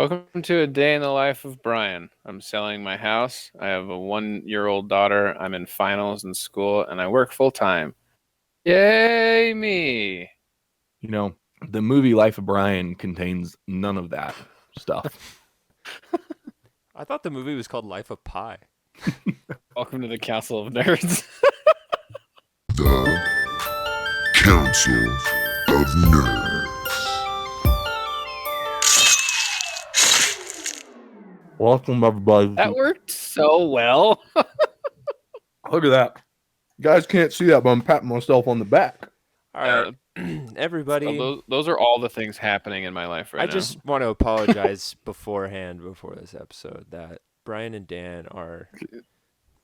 Welcome to a day in the life of Brian. I'm selling my house. I have a 1-year-old daughter. I'm in finals in school, and I work full time. Yay, me! You know, the movie Life of Brian contains none of that stuff. I thought the movie was called Life of Pi. Welcome to the Council of Nerds. The Council of Nerds. Welcome, everybody. That worked so well. Look at that. You guys can't see that, but I'm patting myself on the back. All right, everybody. Those are all the things happening in my life right I now. just want to apologize beforehand before this episode that Brian and Dan are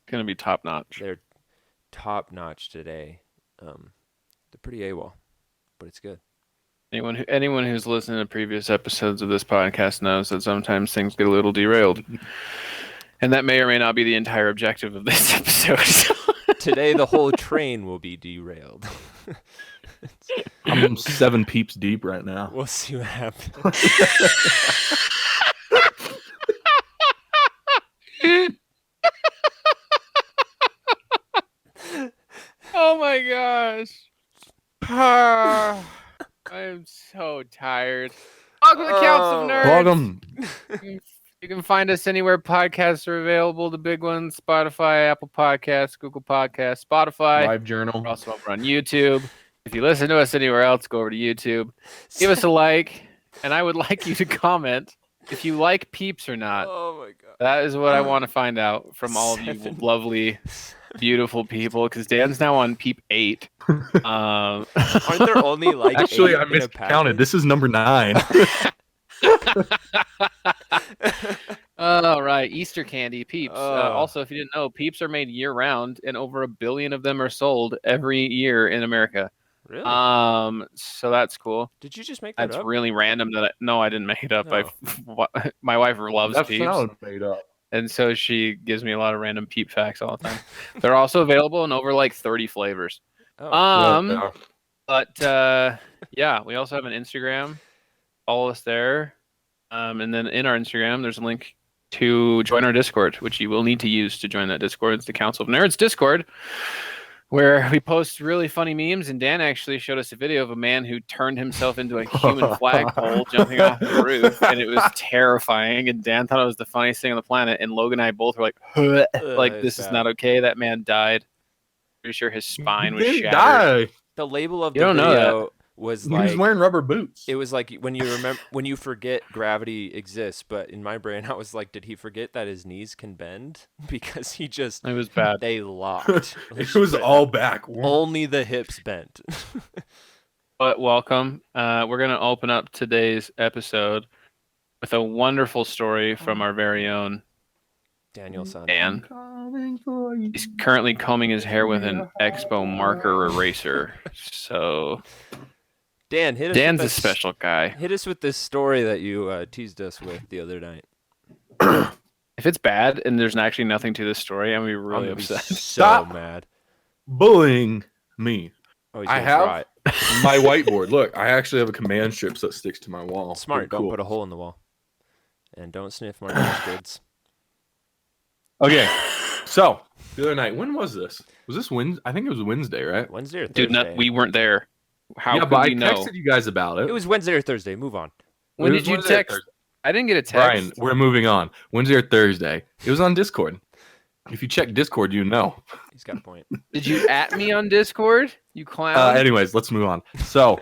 Gonna be top notch. they're top notch today. They're pretty AWOL, but it's good. Anyone who's listened to previous episodes of this podcast knows that sometimes things get a little derailed. And that may or may not be the entire objective of this episode. Today, the whole train will be derailed. I'm 7 peeps deep right now. We'll see what happens. Oh my gosh. I am so tired. Welcome to the Council of Nerds. Welcome. You can find us anywhere podcasts are available. The big ones: Spotify, Apple Podcasts, Google Podcasts, Spotify. Live Journal. We're also over on YouTube. If you listen to us anywhere else, go over to YouTube. Give us a like, and I would like you to comment if you like Peeps or not. Oh my god. That is what I want to find out from all of you 7. lovely, beautiful people. Because Dan's now on Peep 8. Aren't there only like Actually, 8 I in a miscounted. package? This is number 9. All right, Easter candy, Peeps. Oh. Also, if you didn't know, Peeps are made year-round, and over 1 billion of them are sold every year in America. Really? So that's cool. Did you just make that That's up? really random. No, I didn't make it up. No. My wife loves That Peeps, sounded made up. and so she gives me a lot of random Peep facts all the time. They're also available in over like 30 flavors. Oh. But yeah, we also have an Instagram. Follow us there. And then in our Instagram, there's a link to join our Discord, which you will need to use to join that Discord. It's the Council of Nerds Discord, where we post really funny memes. And Dan actually showed us a video of a man who turned himself into a human flagpole jumping off the roof, and it was terrifying. And Dan thought it was the funniest thing on the planet. And Logan and I both were like, like, this is bad. not okay. That man died. Pretty sure his spine was Didn't shattered. die. The label of You the don't know video was He was like wearing rubber boots. it was like when you forget gravity exists, but in my brain I was like, did he forget that his knees can bend? Because he just It was bad. they locked. It was all back. Only the hips bent. But welcome. We're going to open up today's episode with a wonderful story from our very own Daniel son. Dan. He's currently combing his hair with an Expo marker eraser. So Dan, hit us Dan's with a special guy. Hit us with this story that you teased us with the other night. If it's bad and there's actually nothing to this story, I'm going to be really I'm gonna be upset. so Stop. mad. Bullying me. Oh, he's I gonna have try it. my whiteboard. Look, I actually have a command strip that sticks to my wall. Smart. Pretty Don't cool. put a hole in the wall. And don't sniff Marcus goods. Okay, so the other night, when was this? Was this Wednesday? I think it was Wednesday, right? Wednesday or Thursday? Dude, we weren't there. How yeah, could but I we know? texted you guys about it. It was Wednesday or Thursday. Move on. When It did was you Wednesday or text? Thursday. I didn't get a text. Brian, we're moving on. Wednesday or Thursday. It was on Discord. If you check Discord, you know. He's got a point. Did you at me on Discord? You clown. Anyways, let's move on. So,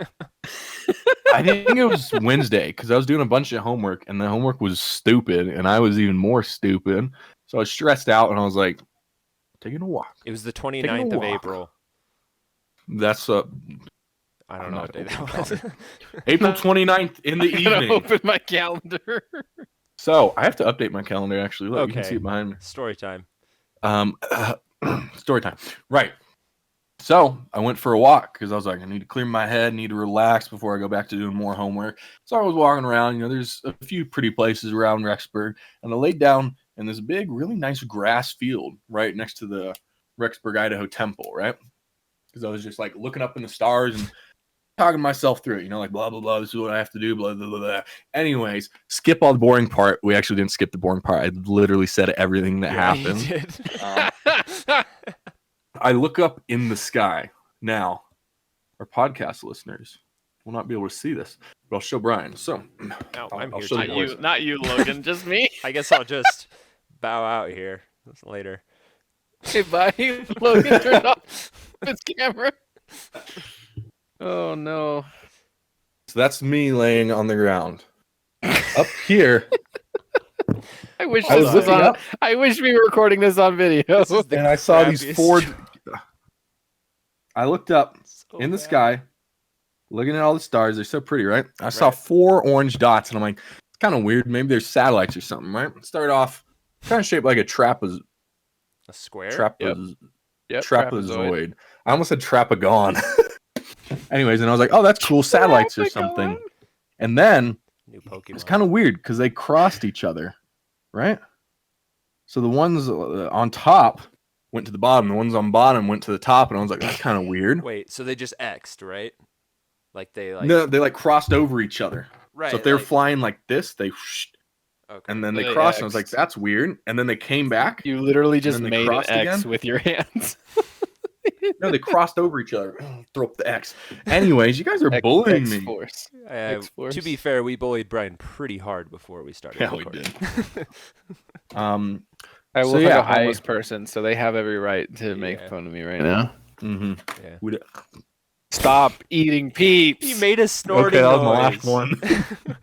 I think it was Wednesday because I was doing a bunch of homework and the homework was stupid and I was even more stupid. So I was stressed out and I was like, taking a walk. It was the Taking a 29th of walk. April. That's I I'm don't know not what day opening that was. April 29th in the I'm gonna evening. open my calendar. So I have to update my calendar actually. Look, you can Okay. see it behind me. Story time. Story time. Right. So I went for a walk because I was like, I need to clear my head, need to relax before I go back to doing more homework. So I was walking around. There's a few pretty places around Rexburg, and I laid down in this big, really nice grass field right next to the Rexburg, Idaho temple, right? Because I was just like looking up in the stars and talking myself through it, like blah blah blah. This is what I have to do. Blah blah blah. Blah. Anyways, skip all the boring part. We actually didn't skip the boring part. I literally said everything that Yeah, you happened. did. I look up in the sky. Now, our podcast listeners will not be able to see this, but I'll show Brian. So, No, I'll I'm here show too. the boys. Not you, Logan. Just me. I guess I'll just bow out here later. Hey, buddy. Logan turned off his camera. Oh no. So that's me laying on the ground. Up here, I wish I this was was looking on. up, I wish we were recording this on video. This is the and I saw these crappiest- 4. I looked up So in the bad. sky, looking at all the stars. They're so pretty, right? I saw Right. 4 orange dots, and I'm like, it's kind of weird. Maybe they're satellites or something, right? Start off kind of shaped like a A square? trapezoid. I almost said trapegon. Anyways, and I was like, oh, that's cool, satellites or something. And then New Pokemon. it's kind of weird because they crossed each other, right? So the ones on top went to the bottom, the ones on bottom went to the top, and I was like, that's kind of weird. Wait, so they just X'd, right? Like they like No, they like crossed over each other. right. So if they were like- flying like this, they okay. and then So they they crossed, and I was like, X'd. that's weird. And then they came back. You literally just And then they made an crossed X again? with your hands. No, they crossed over each other. Throw up the X. Anyways, you guys are bullying me. X-Force. To X-Force. be fair, we bullied Brian pretty hard before we started. Yeah, we recording. I will So, yeah, yeah, a homeless person, so they have every right to make Yeah. fun of me right now. mhm. Yeah. We Stop eating peeps. He made a snorting Okay, that was noise. my last one.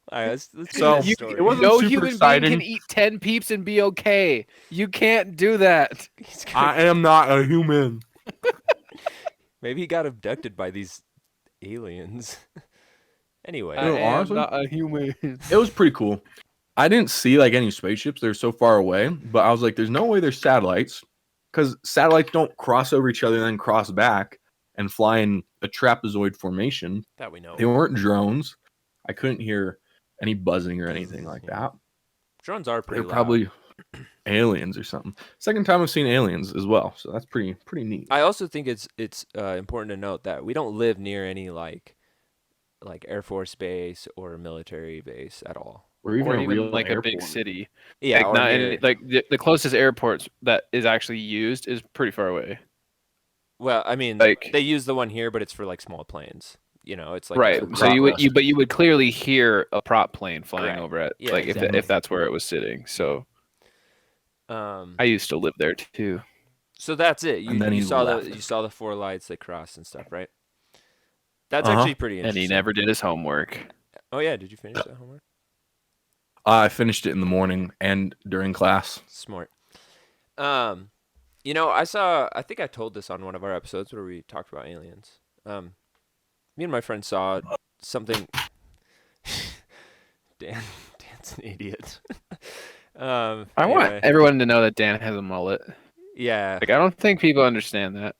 All right, let's get So, to the you- story. it wasn't no super human exciting. being can eat 10 peeps and be okay. You can't do that. He's gonna- I am not a human. Maybe he got abducted by these aliens. Anyway, know, I am honestly- not a human. It was pretty cool. I didn't see like any spaceships. They're so far away, but I was like, there's no way they're satellites because satellites don't cross over each other and then cross back and fly in a trapezoid formation. that we know. They weren't drones. I couldn't hear any buzzing or anything like that. Drones are pretty They're loud. probably aliens or something. Second time I've seen aliens as well, so that's pretty neat. I also think it's important to note that we don't live near any like Air Force base or military base at all. Or even Or a even real like a big airport. city. Yeah, like, or not near- any, like the closest airports that is actually used is pretty far away. well, I mean, like- they use the one here, but it's for like small planes. It's like right. a So you would prop you would clearly hear a prop plane flying Right. over it, Yeah, like exactly. if that's where it was sitting. So Um, I used to live there too. so that's it. You, And then you he saw left. you saw the 4 lights they crossed and stuff, right? That's Uh-huh. actually pretty And interesting. he never did his homework. Oh yeah, did you finish that homework? I finished it in the morning and during class. Smart. I think I told this on one of our episodes where we talked about aliens. Me and my friend saw something. Dan's an idiot. I anyway, want everyone to know that Dan has a mullet. Yeah, Like I don't think people understand that.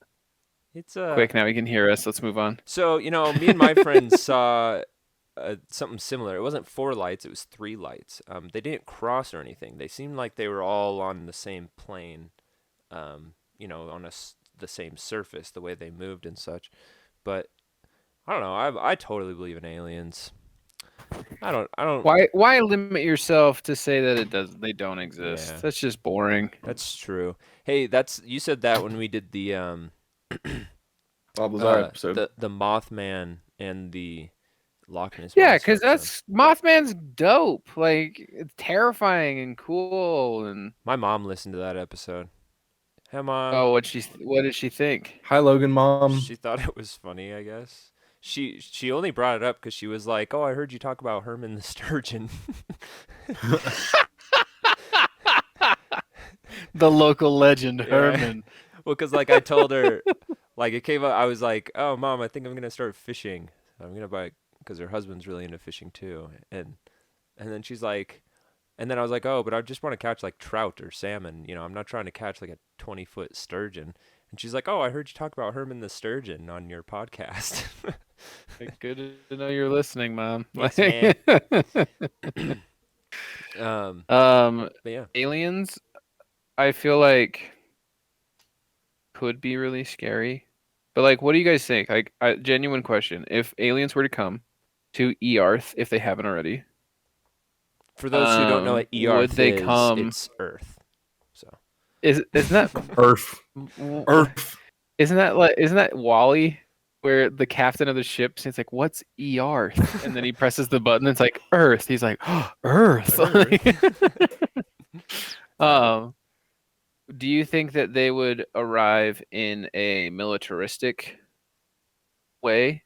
it's Quick, now he can hear us. Let's move on. So me and my friends saw something similar. It wasn't 4 lights; it was 3 lights. They didn't cross or anything. They seemed like they were all on the same plane. On the same surface, the way they moved and such. But I don't know. I totally believe in aliens. I don't. Why limit yourself to say that they don't exist? Yeah. That's just boring. That's true. Hey, you said that when we did the Bob Lazar episode. the Mothman and the Loch Ness. Yeah, Monster because that's Mothman's dope. Like it's terrifying and cool. And my mom listened to that episode. Hey, Mom. oh, what did she think? Hi, Logan, mom. She thought it was funny, I guess. She only brought it up because she was like, "Oh, I heard you talk about Herman the sturgeon." The local legend, Yeah. Herman. Well, because like I told her, like it came up, I was like, "Oh, Mom, I think I'm gonna start fishing. I'm gonna buy," because her husband's really into fishing too, and then she's like, and then I was like, "Oh, but I just want to catch like trout or salmon. I'm not trying to catch like a 20-foot sturgeon." And she's like, "Oh, I heard you talk about Herman the sturgeon on your podcast." Good to know you're listening, Mom. Yes, ma'am. But yeah, Aliens, I feel like could be really scary, But like, what do you guys think? Like, genuine question: if aliens were to come to Earth, if they haven't already, For those who don't know what would Earth they is, come? it's Earth. So Isn't that Earth. Earth. Isn't that Wally, where the captain of the ship says like, "What's Earth?" and then he presses the button. It's like Earth. He's like, oh, Earth. Do you think that they would arrive in a militaristic way,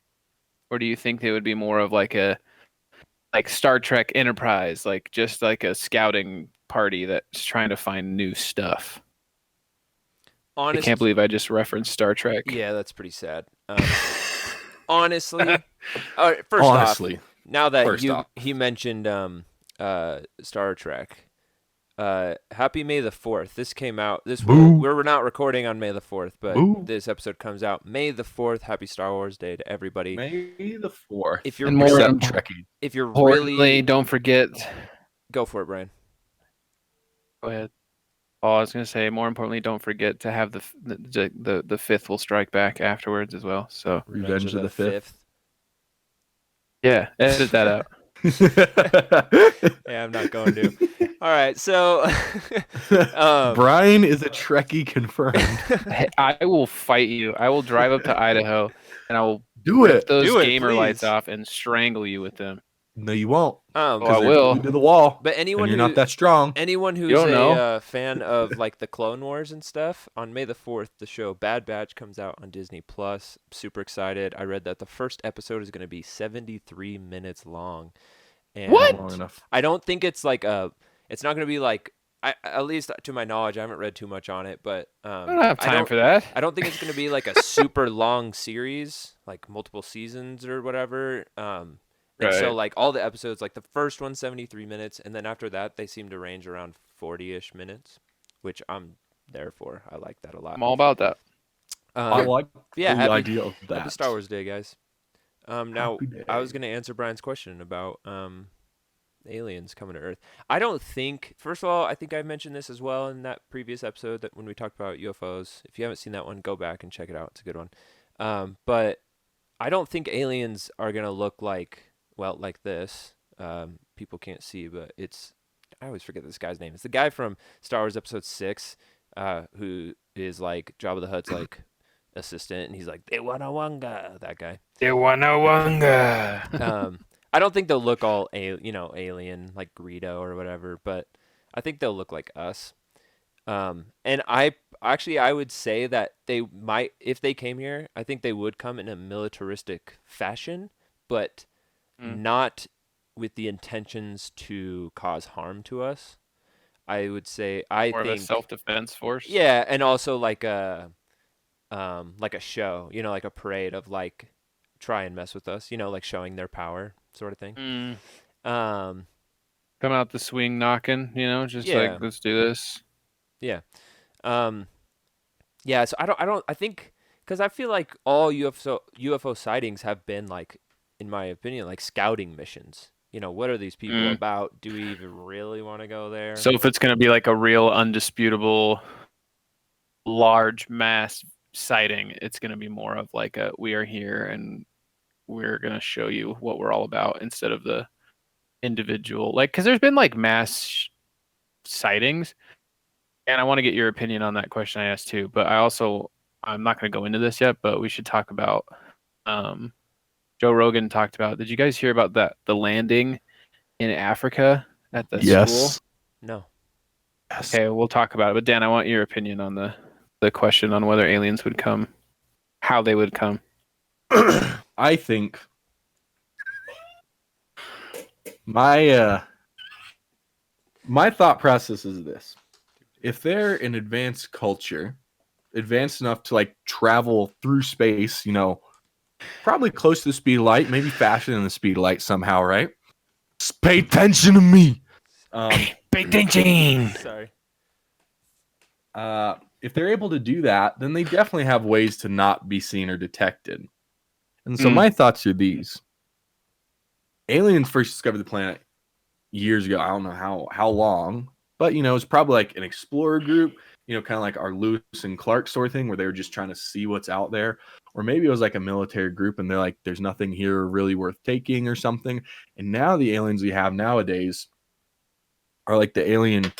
or do you think they would be more of like Star Trek Enterprise, like just like a scouting party that's trying to find new stuff? I can't believe I just referenced Star Trek. Yeah, that's pretty sad. Honestly, all right, Honestly. now that First off. he mentioned Star Trek, happy May the 4th. This came out. We're not recording on May the 4th, but Boo. this episode comes out May the 4th. Happy Star Wars Day to everybody. May the 4th. If you're And more really, Trekkie. if you're Importantly, really don't forget. go for it, Brian. Go ahead. Oh, I was gonna say. More importantly, don't forget to have the fifth will strike back afterwards as well. So Revenge of the Fifth. yeah, edit that out. Yeah, I'm not going to. All right, so Brian is a Trekkie confirmed. Hey, I will fight you. I will drive up to Idaho, and I will Do rip it. those Do it, gamer lights please. off and strangle you with them. No, you won't. Oh, I They're will. glued to the wall. But anyone And you're who not that strong. anyone who's don't know. a fan of like the Clone Wars and stuff, on May the 4th, the show Bad Batch comes out on Disney Plus. Super excited. I read that the first episode is going to be 73 minutes long. And What? Long enough. I don't think it's like it's not going to be like, at least to my knowledge, I haven't read too much on it, but I don't have time for that. I don't think it's going to be like a super long series, like multiple seasons or whatever. And so Right. like all the episodes, like the first one's 73 minutes, and then after that they seem to range around 40-ish minutes, which I'm there for. I like that a lot. I'm all about that. I like yeah, the happy, idea of that. happy Star Wars Day, guys. Now Happy I was day. going to answer Brian's question about aliens coming to Earth. I don't think. First of all, I think I mentioned this as well in that previous episode that when we talked about UFOs. If you haven't seen that one, go back and check it out. It's a good one. But I don't think aliens are going to look like this. People can't see, but I always forget this guy's name. It's the guy from Star Wars Episode 6, who is like Jabba the Hutt's like assistant, and he's like Dewanawanga, that guy. Dewanawanga. I don't think they'll look all alien like Greedo or whatever, but I think they'll look like us. And I would say that they might, if they came here, I think they would come in a militaristic fashion, but not with the intentions to cause harm to us. I would say I More think of a self-defense force. yeah, and also like a show, like a parade of like try and mess with us, like showing their power sort of thing. Come out the swing knocking, just Yeah. like let's do this. Yeah. Yeah, so I think because I feel like all UFO sightings have been like, in my opinion, like scouting missions. What are these people about? Do we even really want to go there? So if it's gonna be like a real undisputable large mass sighting, it's gonna be more of like a we are here and we're gonna show you what we're all about instead of the individual, like, because there's been like mass sightings, and I want to get your opinion on that question I asked too. But I'm not going to go into this yet, but we should talk about Joe Rogan talked about. Did you guys hear about the landing in Africa at the school? No. Yes. Okay, we'll talk about it. But Dan, I want your opinion on the question on whether aliens would come, how they would come. I think my thought process is this: if they're an advanced culture, advanced enough to like travel through space, probably close to the speed of light, maybe faster than the speed of light somehow, right? Pay attention to me. Big attention. Sorry. If they're able to do that, then they definitely have ways to not be seen or detected. And so my thoughts are these. Aliens first discovered the planet years ago. I don't know how long, but it's probably like an explorer group. kind of like our Lewis and Clark sort of thing, where they were just trying to see what's out there, or maybe it was like a military group and they're like, there's nothing here really worth taking or something. And now the aliens we have nowadays are like the alien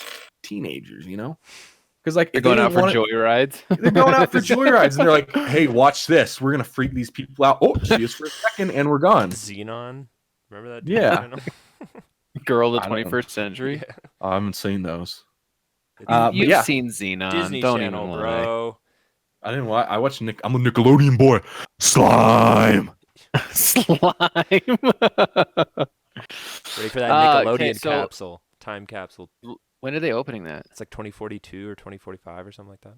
teenagers, because like They're if they going out didn't for wanna- joyrides. They're going out for joyrides, and they're like, "Hey, watch this. We're gonna freak these people out. Oh, see us for a second, and we're gone." Xenon. Remember that? Yeah. channel? Girl of the I don't know. 21st century. Yeah. I haven't seen those. It's But You've yeah. seen Xenon. Disney Don't Channel, even lie. bro. I didn't watch. I watched Nick. I'm a Nickelodeon boy. Slime. Slime. Ready for that Nickelodeon okay, so- capsule, time capsule. When are they opening that? It's like 2042 or 2045 or something like that.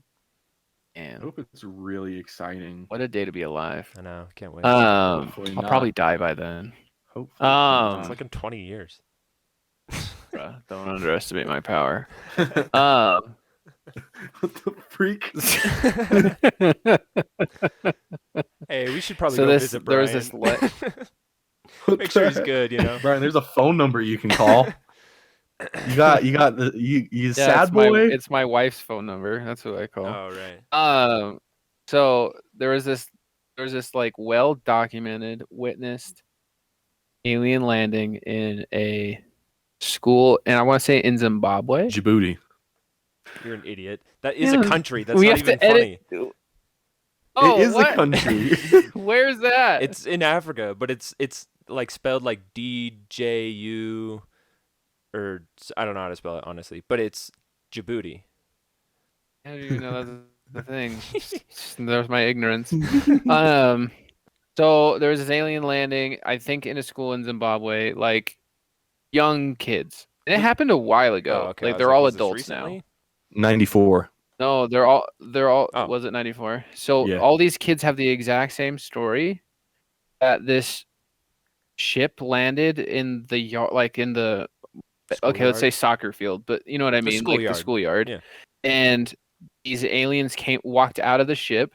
I Man, hope it's really exciting. what a day to be alive. I know. Can't wait. Hopefully I'll not. probably die by then. Hopefully it's not. like in 20 years. Bruh, don't underestimate my power. What the freak? Hey, we should probably So go this- visit there Brian. was this Make sure he's good, you know. Brian, there's a phone number you can call. You got the you sad it's my, boy. it's my wife's phone number. That's who I call. Oh right. So there was this like well documented, witnessed alien landing in a school, and I want to say in Zimbabwe. Djibouti. You're an idiot. That is Yeah, a country. That's we not have even to funny. edit. Oh, it is what? a country. Where's that? It's in Africa, but it's like spelled like DJU, or I don't know how to spell it honestly, but it's Djibouti. How do you know that's the thing? There's my ignorance. So there was this alien landing, I think, in a school in Zimbabwe, like young kids. And it happened a while ago. Oh, okay. I Like was they're all was this adults now. recently? 94. No, they're all Oh. was it 94? So Yeah. all these kids have the exact same story, that this ship landed in the yard, like in the okay, let's say Schoolyard? soccer field, but you know what I The mean, like the schoolyard. schoolyard. Yeah. And these aliens walked out of the ship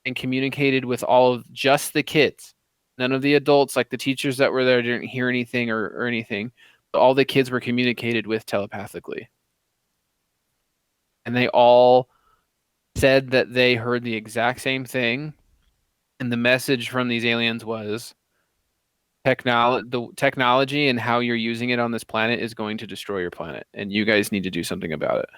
and communicated with all of just the kids. None of the adults, like the teachers that were there, didn't hear anything or anything. But all the kids were communicated with telepathically. And they all said that they heard the exact same thing. And the message from these aliens was the technology and how you're using it on this planet is going to destroy your planet. And you guys need to do something about it.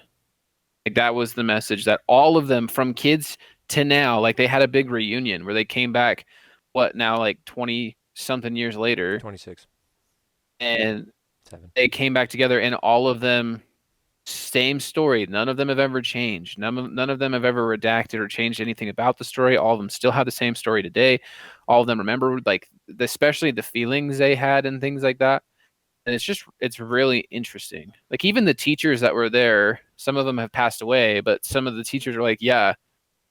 Like that was the message that all of them, from kids to now, like they had a big reunion where they came back, like 20 something years later, 26. and 7. they came back together, and all of them, same story. None of them have ever changed. None of them have ever redacted or changed anything about the story. All of them still have the same story today. All of them remember, like, especially the feelings they had and things like that. And it's really interesting. Like even the teachers that were there, some of them have passed away, but some of the teachers are like, yeah,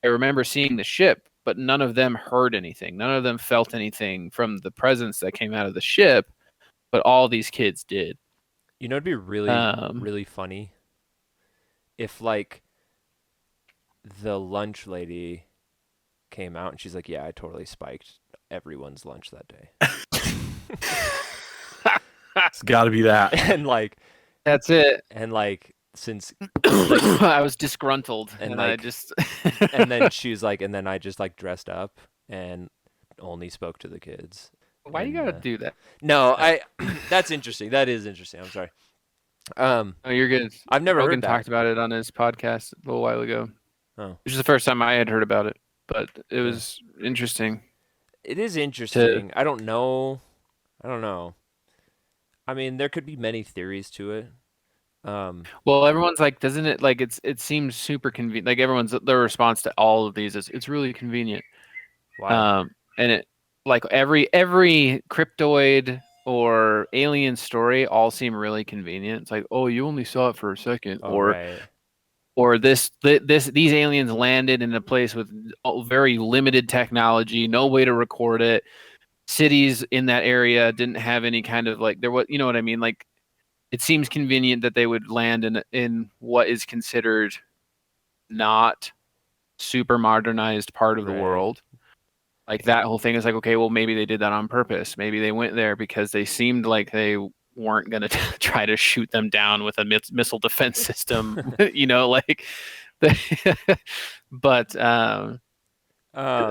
I remember seeing the ship, but none of them heard anything. None of them felt anything from the presence that came out of the ship, but all these kids did. You know, it'd be really, really funny if like the lunch lady came out and she's like, "Yeah, I totally spiked everyone's lunch that day," It's got to be that. and like, That's it. since I was disgruntled, And, and I like- just and then she's like, and then I just like dressed up and only spoke to the kids. why you and, gotta do that? No, that's interesting. That is interesting. I'm sorry. Oh, you're good. I've never Rogan heard that. talked about it on his podcast a little while ago. Oh. Which is the first time I had heard about it, but it was interesting. It is interesting. I don't know. I mean, there could be many theories to it. Well, everyone's like, doesn't it like it seems super convenient? Like everyone's their response to all of these is it's really convenient. Wow. And it like every cryptoid or alien story all seem really convenient. It's like, oh, you only saw it for a second, Oh, right. or these aliens landed in a place with very limited technology, no way to record it. Cities in that area didn't have any kind of like there was, you know what I mean? Like it seems convenient that they would land in what is considered not super modernized part of the Right. world. Like that whole thing is like, okay, well maybe they did that on purpose. Maybe they went there because they seemed like they weren't going to try to shoot them down with a missile defense system. You know, like But Um,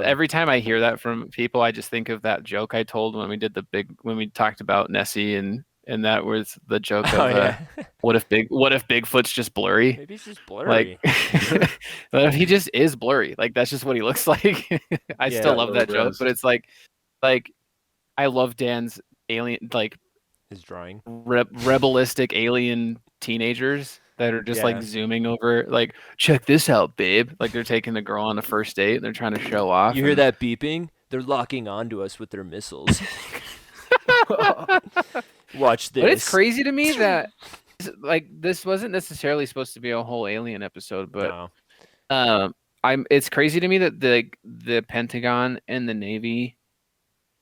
every time I hear that from people, I just think of that joke I told when we talked about Nessie and that was the joke oh of yeah. what if Bigfoot's just blurry? Maybe it's just Like, blurry. what if he just is blurry? Like that's just what he looks like. I Yeah. still love that Low joke, res. but it's like I love Dan's alien like His drawing. rebelistic alien teenagers that are just Yeah. like zooming over like check this out babe, like they're taking the girl on a first date and they're trying to show off. You hear and- that beeping? They're locking onto us with their missiles. Watch this. But it's crazy to me that like this wasn't necessarily supposed to be a whole alien episode, but No. it's crazy to me that the Pentagon and the Navy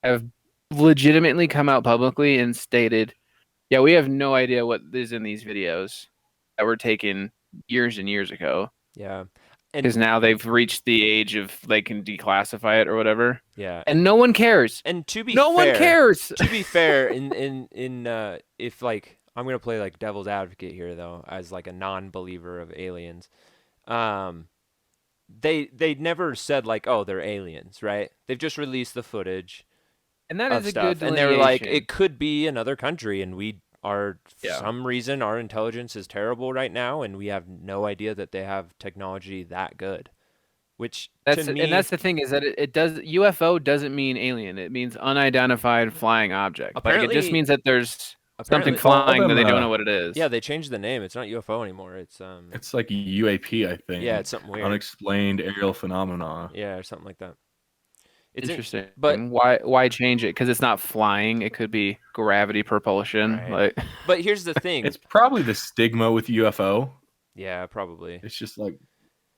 have legitimately come out publicly and stated, yeah, we have no idea what is in these videos that were taken years and years ago. Yeah. Because now they've reached the age of they can declassify it or whatever. Yeah. And no one cares. And to be No one fair, cares. to be fair, in if like I'm gonna play like devil's advocate here though, as like a non-believer of aliens, they never said like, oh, they're aliens, right? They've just released the footage And that of is a stuff, good and they were like, delineation. it could be another country, and we are for Yeah. some reason our intelligence is terrible right now, and we have no idea that they have technology that good. Which to me, and that's the thing is that it does UFO doesn't mean alien. It means unidentified flying object. Like it just Apparently- means that there's something apparently- flying, but they don't them, know what it is. yeah, they changed the name. It's not UFO anymore. It's It's like a UAP, I think. yeah, it's something weird. Unexplained aerial phenomena. Yeah, or something like that. It's interesting. but- why change it? Because it's not flying. It could be gravity propulsion. Right. Like But here's the thing. It's probably the stigma with UFO. Yeah, probably. It's just like,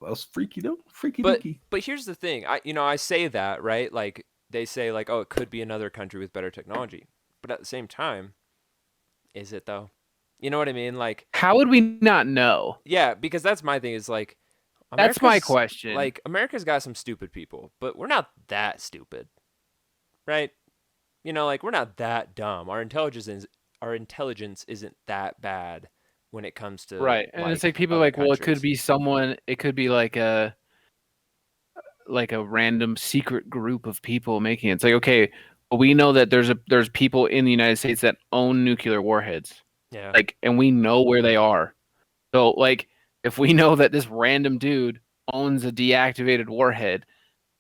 well, it's freaky though. Freaky But deaky. but here's the thing. I say that, right? Like they say like, oh, it could be another country with better technology. But at the same time, is it though? You know what I mean? Like, how would we not know? yeah, because that's my thing is like That's my America's- question. Like America's got some stupid people, but we're not that stupid. Right? You know, like we're not that dumb. Our intelligence isn't that bad when it comes to Right. And it's like people other like, well, it could countries. be someone. It could be like a random secret group of people making it. It's like, okay, well, we know that there's people in the United States that own nuclear warheads. Yeah. Like, and we know where they are. So like, if we know that this random dude owns a deactivated warhead,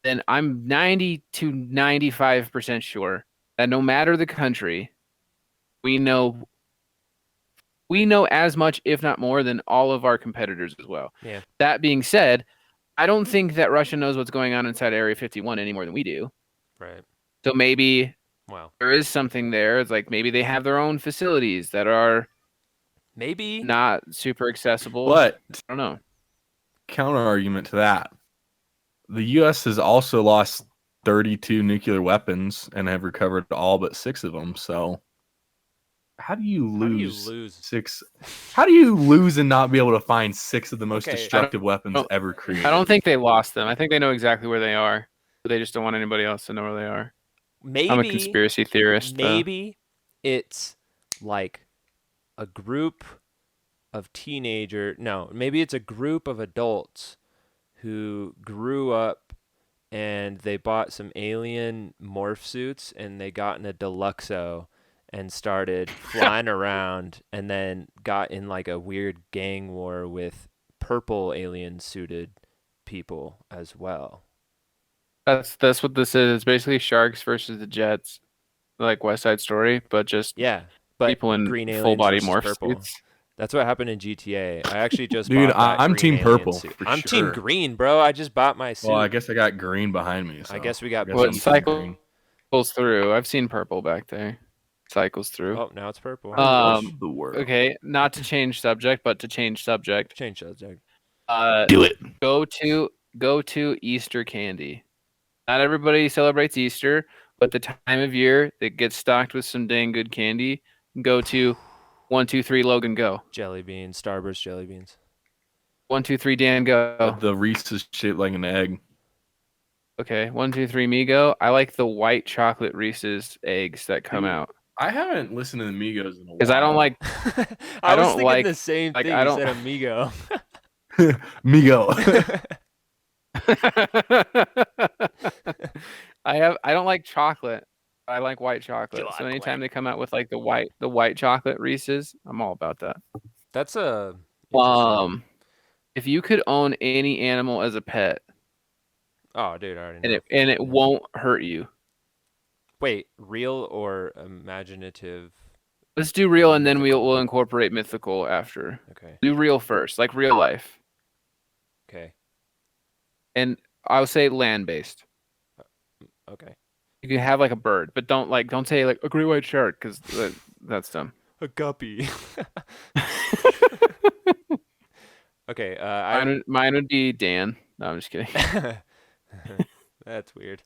then I'm 90 to 95% sure that no matter the country, we know as much, if not more, than all of our competitors as well. Yeah. That being said, I don't think that Russia knows what's going on inside Area 51 any more than we do. Right. So maybe Wow. there is something there. It's like maybe they have their own facilities that are Maybe not super accessible. But I don't know. counter argument to that, the U.S. has also lost 32 nuclear weapons and have recovered all but 6 of them. So how do you How do you lose, lose? 6? How do you lose and not be able to find 6 of the most Okay, destructive weapons don't- ever created? I don't think they lost them. I think they know exactly where they are. But they just don't want anybody else to know where they are. Maybe I'm a conspiracy theorist. Maybe it's like a group of maybe it's a group of adults who grew up and they bought some alien morph suits and they got in a Deluxo and started flying around and then got in like a weird gang war with purple alien suited people as well. That's what this is. It's basically Sharks versus the Jets, like West Side Story, but just Yeah, but people in green aliens full body versus morph purple. suits. That's what happened in GTA. I actually just Dude, bought that I'm green team alien purple, suit. for I'm team sure. green, bro. I just bought my suit. Well, I guess I got green behind me. So I guess we got guess What I'm team cycle- green. Pulls through. I've seen purple back there. Cycles through. Oh, now it's purple. I Um, wish the world. Okay, not to change subject, but to change subject. Change subject. Do it. Go to Easter candy. Not everybody celebrates Easter, but the time of year that gets stocked with some dang good candy. Go to 1, 2, 3, Logan, go. Jelly beans, Starburst jelly beans. 1, 2, 3, Dan, go. The Reese's shaped like an egg. Okay, 1, 2, 3, me go. I like the white chocolate Reese's eggs that come Dude, out I haven't listened to the Migos in a while. because I don't like. I was don't thinking like- the same like, thing. I You don't- said amigo. Migo. I don't like chocolate. I like white chocolate. So anytime Chocolate. they come out with like the white chocolate Reese's, I'm all about that. That's a interesting. If you could own any animal as a pet Oh, dude, I already and know. it won't hurt you. Wait, real or imaginative? Let's do real and then Mythical. we'll incorporate mythical after. Okay. Do real first, like real life. Okay. And I would say land-based. Okay. You can have like a bird, but don't say like a great white shark because that's dumb. A guppy. Okay. Mine would be Dan. No, I'm just kidding. That's weird.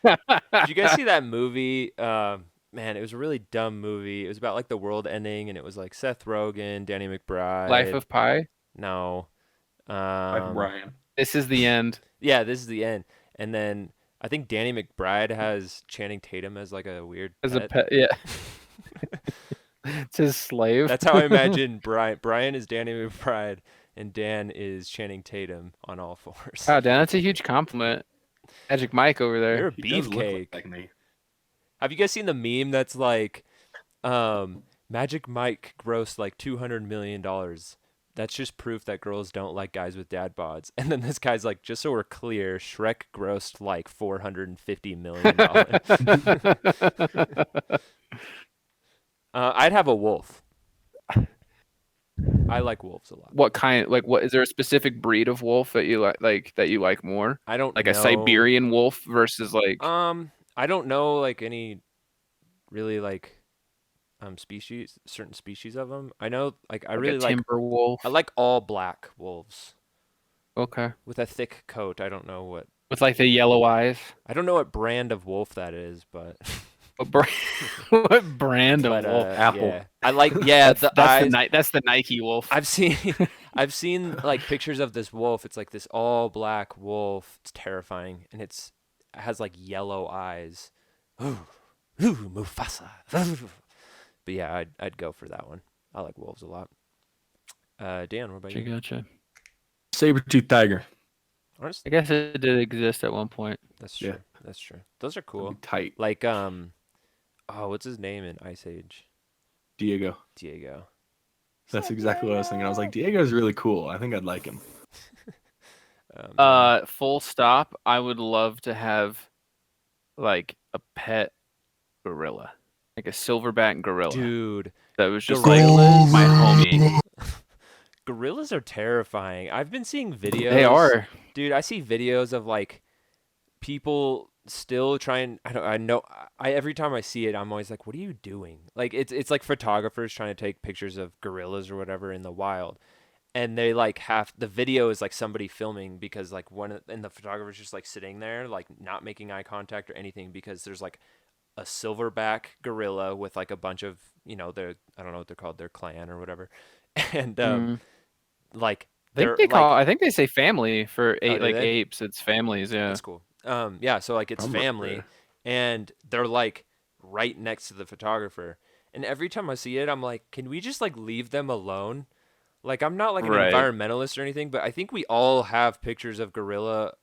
Did you guys see that movie? Man, it was a really dumb movie. It was about like the world ending, and it was like Seth Rogen, Danny McBride. Life of Pi. No. Like Brian. This is the end. Yeah, this is the end. And then I think Danny McBride has Channing Tatum as like a weird As a pet. pet, yeah. It's his slave. That's how I imagine Brian. Brian is Danny McBride, and Dan is Channing Tatum on all fours. Wow, Dan, that's a huge compliment. Magic Mike over there. You're a He does look beefcake. like me. Have you guys seen the meme that's like, Magic Mike grossed like $200 million. That's just proof that girls don't like guys with dad bods. And then this guy's like, just so we're clear, Shrek grossed like $450 million. I'd have a wolf. I like wolves a lot. What kind? Like, what is there a specific breed of wolf that you like that you like more? I don't Like know. a Siberian wolf versus like I don't know like any really like certain species of them. I know like I like really a like timber wolf. I like all black wolves Okay. with a thick coat. I don't know With like the yellow eyes. what brand of wolf that is, but What brand? What brand of but wolf? Apple. yeah. I like the eyes. That's the Nike wolf. I've seen like pictures of this wolf. It's like this all black wolf. It's terrifying, and it has like yellow eyes. Ooh, Mufasa. But yeah, I'd go for that one. I like wolves a lot. Dan, what about you? Gotcha. Saber-tooth tiger. Honestly, I guess it did exist at one point. that's true. Yeah. That's true. Those are cool. Tight. Like what's his name in Ice Age? Diego. Diego. That's exactly what I was thinking. I was like, Diego's really cool. I think I'd like him. Full stop. I would love to have like a pet gorilla, like a silverback gorilla. dude, That was just gorillas. like my homie. Gorillas are terrifying. I've been seeing videos. They are. Dude, I see videos of like people still trying. I know. Every time I see it, I'm always like, "What are you doing?" Like it's like photographers trying to take pictures of gorillas or whatever in the wild, and they like have the video is like somebody filming because like and the photographer's just like sitting there like not making eye contact or anything because there's like a silverback gorilla with like a bunch of their I don't know what they're called, their clan or whatever, and like I think they say family for do like they? apes. It's families. Yeah. that's cool. Yeah, so like it's I'm not family, there. and they're like right next to the photographer. And every time I see it, I'm like, can we just like leave them alone? Like I'm not like an Right. environmentalist or anything, but I think we all have pictures of gorilla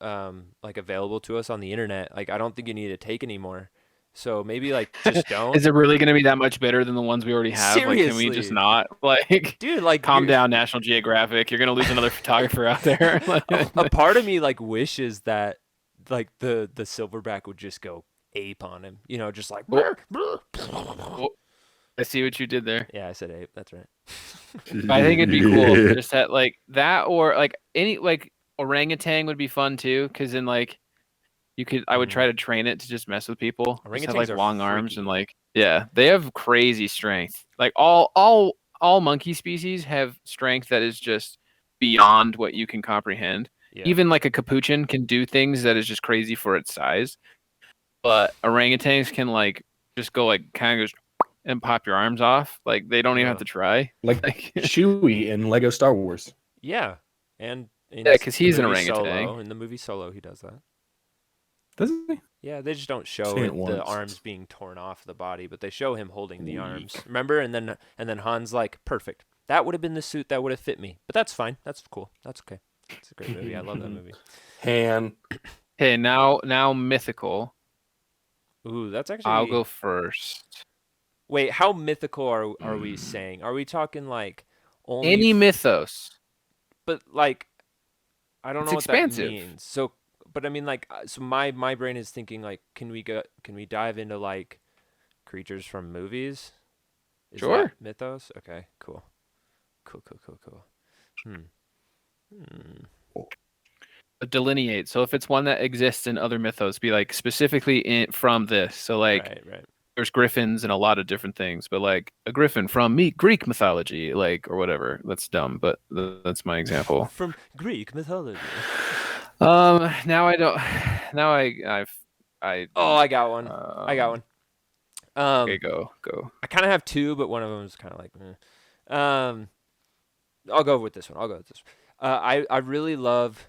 like available to us on the internet. Like I don't think you need to take anymore. So maybe like just don't. Is it really going to be that much better than the ones we already have? Like, can we Seriously. just not like Dude, like calm you're- down, National Geographic? You're going to lose another photographer out there. a part of me like wishes that like the silverback would just go ape on him, just like I see what you did there. yeah, I said ape, that's right. I think it'd be cool just that like that or like any like orangutan would be fun too because then like I would try to train it to just mess with people. Just have Orangutans like are long arms freaky. and like yeah, they have crazy strength. Like all monkey species have strength that is just beyond what you can comprehend. Yeah. Even like a capuchin can do things that is just crazy for its size. But orangutans can like just go like kind of and pop your arms off. Like they don't even have Yeah. to try. Like Like Chewie in Lego Star Wars. Yeah, and in Yeah, 'cause the he's an movie orangutan. Solo, in the movie Solo, he does that. Doesn't he? Yeah, they just don't show Seen it the once. arms being torn off the body, but they show him holding the Ooh. arms. Remember? And then Han's like, perfect. That would have been the suit that would have fit me. But that's fine. That's cool. That's okay. It's a great movie. I love that movie. Han. Okay, now mythical. Ooh, that's actually. I'll go first. Wait, how mythical are we saying? Are we talking like only Any mythos. but like I don't It's know what expansive. that means. So but I mean like so my brain is thinking like can we dive into like creatures from movies? Is Sure. that mythos? Okay, cool. Cool. Delineate. So if it's one that exists in other mythos, be like specifically from this. So like Right. there's griffins and a lot of different things, but like a griffin from Greek mythology, like or whatever. That's dumb, but that's my example. From Greek mythology. Now I don't. Now I. Oh, I got one. I got one. Okay, go. I kind of have two, but one of them is kind of like, I'll go with this one. I really love.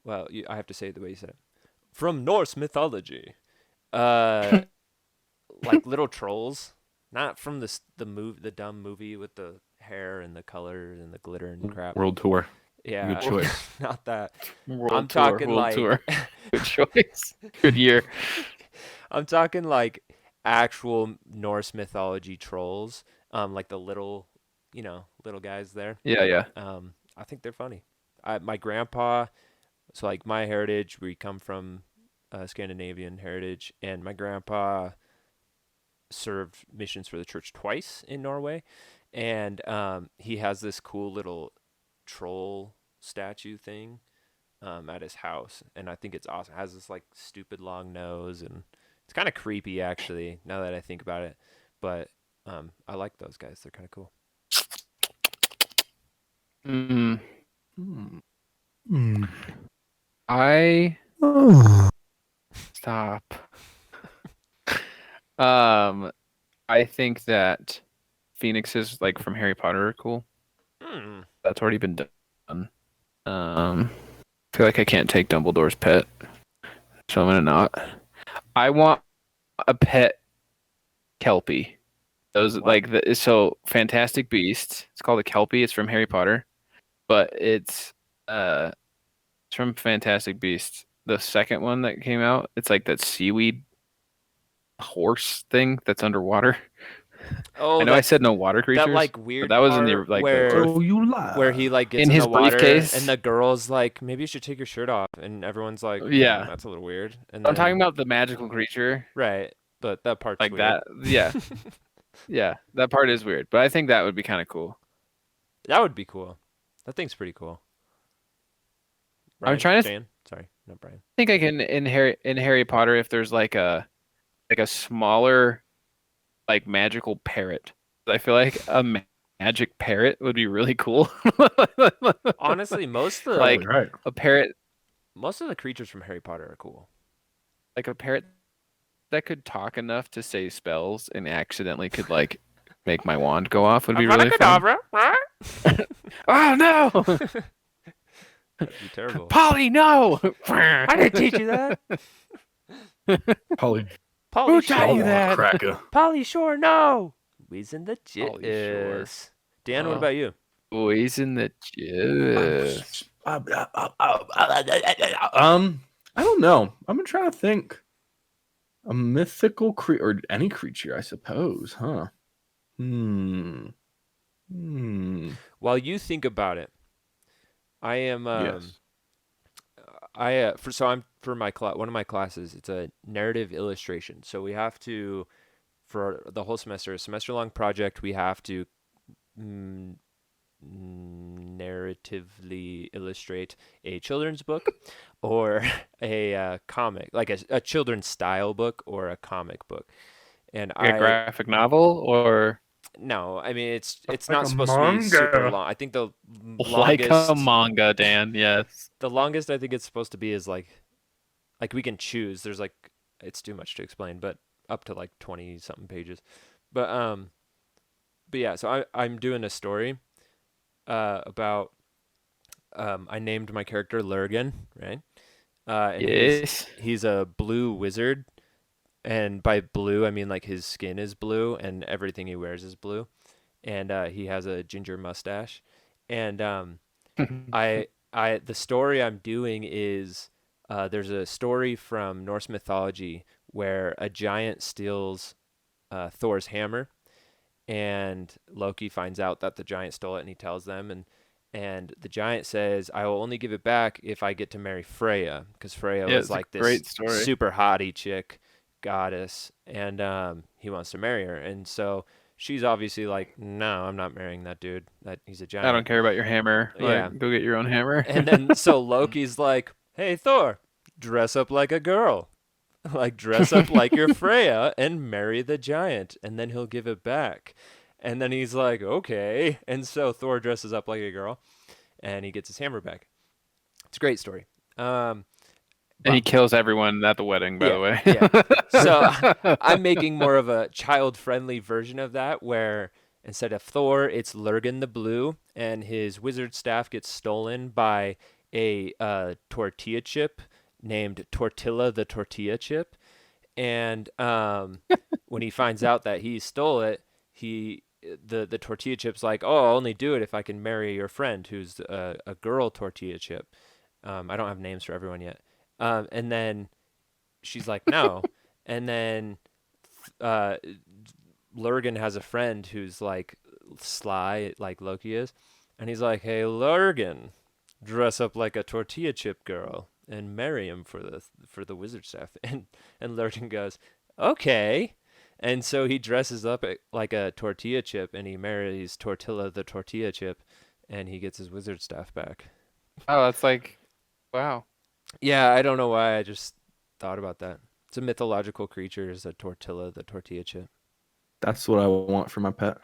Well, I have to say it the way you said it. From Norse mythology, like little trolls, not from the dumb movie with the hair and the color and the glitter and crap. World Tour. Yeah, Good choice. not that. World talking World like- Tour. Good choice. Good year. I'm talking like actual Norse mythology trolls, like the little guys there. Yeah. I think they're funny. My grandpa, so like my heritage, we come from Scandinavian heritage, and my grandpa served missions for the church twice in Norway, and he has this cool little troll statue thing at his house, and I think it's awesome. It has this like stupid long nose, and it's kind of creepy actually now that I think about it, but I like those guys. They're kind of cool. I stop. I think that phoenixes like from Harry Potter are cool. That's already been done. I feel like I can't take Dumbledore's pet, so I'm gonna not. I want a pet Kelpie. Those so Fantastic Beasts. It's called a Kelpie. It's from Harry Potter, but it's from Fantastic Beasts. The second one that came out, it's like that seaweed horse thing that's underwater. Oh, I know I said no water creatures. that like weird. that was in the part like where the Oh, you lie. where he like gets In in his the water briefcase. and the girl's like, maybe you should take your shirt off, and everyone's like, Yeah. that's a little weird. And I'm then- talking about the magical creature right, but that part's like weird. that. Yeah, yeah, that part is weird, but I think that would be kind of cool. That would be cool. That thing's pretty cool. I'm trying to Dan? Sorry, not Brian. I think I can in Harry Potter if there's like a smaller like magical parrot. I feel like a magic parrot would be really cool. Honestly, most of the Like- right. a parrot, most of the creatures from Harry Potter are cool. like a parrot that could talk enough to say spells and accidentally could like make my wand go off would be really fun. Abracadabra. Oh no, That'd be terrible. Polly, no! I didn't teach you that. Polly. Polly Who taught you Shore. that? Cracker. Polly Shore, no. We's in the Polly Shore. jizz. Dan, what Oh. about you? Boys in the juice. I don't know. I'm trying to think. A mythical creature or any creature, I suppose, huh? While you think about it, I am. Yes. I'm for my one of my classes. It's a narrative illustration. So we have to, for the whole semester, a semester-long project. We have to narratively illustrate a children's book, or a comic, like a children's style book or a comic book. And A graphic novel or no, I mean it's Like not a supposed to be super manga. long. I think the like longest, a manga, Dan? Yes. the longest I think it's supposed to be is like we can choose. There's like it's too much to explain, but up to like 20 something pages. But yeah, so I'm doing a story about I named my character Lurgan, right? And Yes. he's a blue wizard, and by blue I mean like his skin is blue and everything he wears is blue. and he has a ginger mustache. And the story I'm doing is there's a story from Norse mythology where a giant steals Thor's hammer, and Loki finds out that the giant stole it, and he tells them, and the giant says, "I will only give it back if I get to marry Freya," because Freya Yeah, was it's a like this great story. super hottie chick goddess, and he wants to marry her, and so she's obviously like, "No, I'm not marrying that dude. That he's a giant." I don't care about your hammer. Like, Yeah. go get your own hammer. And then so Loki's like, "Hey Thor, dress up like a girl. Like dress up like your Freya and marry the giant, and then he'll give it back." And then he's like, "Okay." And so Thor dresses up like a girl, and he gets his hammer back. It's a great story. And he kills everyone at the wedding, by the way. Yeah. So I'm making more of a child-friendly version of that, where instead of Thor, it's Lurgan the Blue, and his wizard staff gets stolen by a tortilla chip named Tortilla the Tortilla Chip. And when he finds out that he stole it, the tortilla chip's like, "Oh, I'll only do it if I can marry your friend, who's a girl tortilla chip." I don't have names for everyone yet. And then she's like, "No." And then Lurgan has a friend who's like sly, like Loki is. And he's like, "Hey, Lurgan, dress up like a tortilla chip girl and marry him for the wizard staff." And Lurgan goes, "Okay." And so he dresses up like a tortilla chip, and he marries Tortilla the Tortilla Chip, and he gets his wizard staff back. Oh, that's like, wow. Yeah, I don't know why. I just thought about that. It's a mythological creature, is a Tortilla the Tortilla Chip. That's what I want for my pet.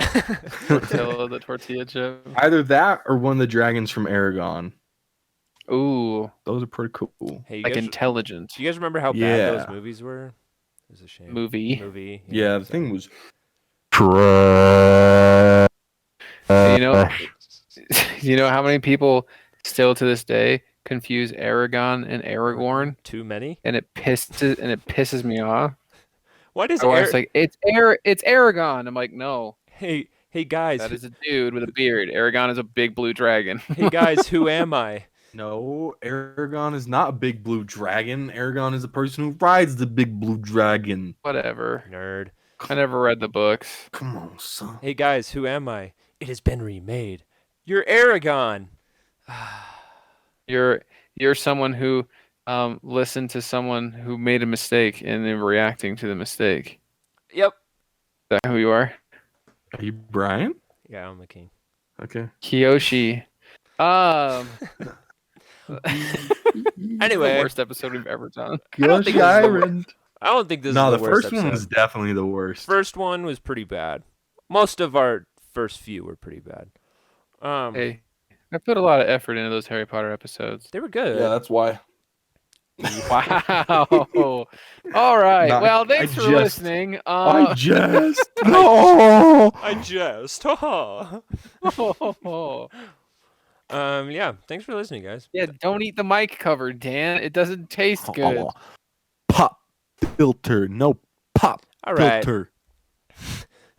Tortilla the tortilla chip. Either that or one of the dragons from Aragon. Ooh, Those are pretty cool. Hey, like intelligent do you guys remember how bad Yeah. those movies were? It was a shame. movie. Yeah, the thing was You know, you know how many people still to this day confuse Aragon and Aragorn, Too many? and it pisses me off. Why does My wife's like, it's Aragon. I'm like, no, Hey guys, that is a dude with a beard. Aragon is a big blue dragon. hey guys, who am I? no. Aragon is not a big blue dragon. Aragon is the person who rides the big blue dragon. Whatever. Nerd. I never read the books. Come on, son. Hey guys, who am I? It has been remade. You're Aragon. You're someone who listened to someone who made a mistake and then reacting to the mistake. Yep. Is that who you are? Are you Brian? Yeah, I'm the king. Okay. Kiyoshi. Anyway. The worst episode we've ever done. don't think this is the I don't think this No, is the the worst first one was episode. definitely the worst. First one was pretty bad. Most of our first few were pretty bad. Hey, I put a lot of effort into those Harry Potter episodes. They were good. Yeah, that's why. Wow. All right. No, well, thanks I for just- listening. I just no. I just. Yeah, thanks for listening, guys. yeah, don't eat the mic cover, Dan. It doesn't taste good. Pop filter, no pop All right. filter.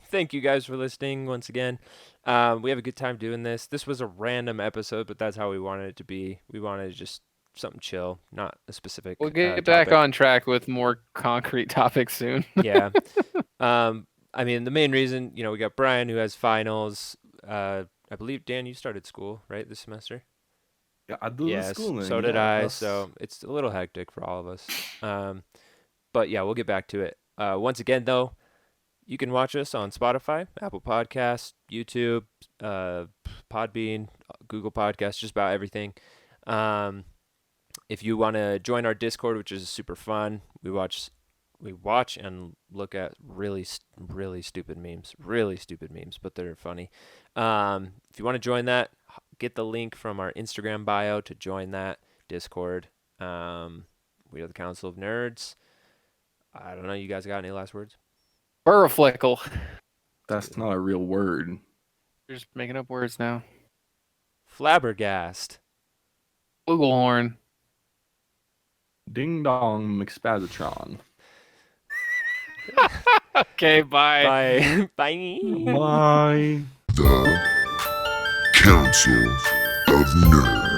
Thank you guys for listening once again. We have a good time doing this. This was a random episode, but that's how we wanted it to be. We wanted just something chill, not a specific. We'll get back topic. on track with more concrete topics soon. Yeah. I mean, the main reason, we got Brian who has finals. I believe, Dan, you started school, right, this semester? Yeah, I do the Yes, schooling. so did yeah, I. that's- So it's a little hectic for all of us. But yeah, we'll get back to it. Once again, though, you can watch us on Spotify, Apple Podcasts, YouTube, Podbean, Google Podcasts, just about everything. If you want to join our Discord, which is super fun, we watch and look at really stupid memes, but they're funny. If you want to join that, get the link from our Instagram bio to join that Discord. We are the Council of Nerds. I don't know. You guys got any last words? Burrowflickle. That's not a real word. You're just making up words now. Flabbergast. Flugelhorn. Ding dong McSpazatron. Okay, bye. Bye. Bye. Bye. The Council of Nerds.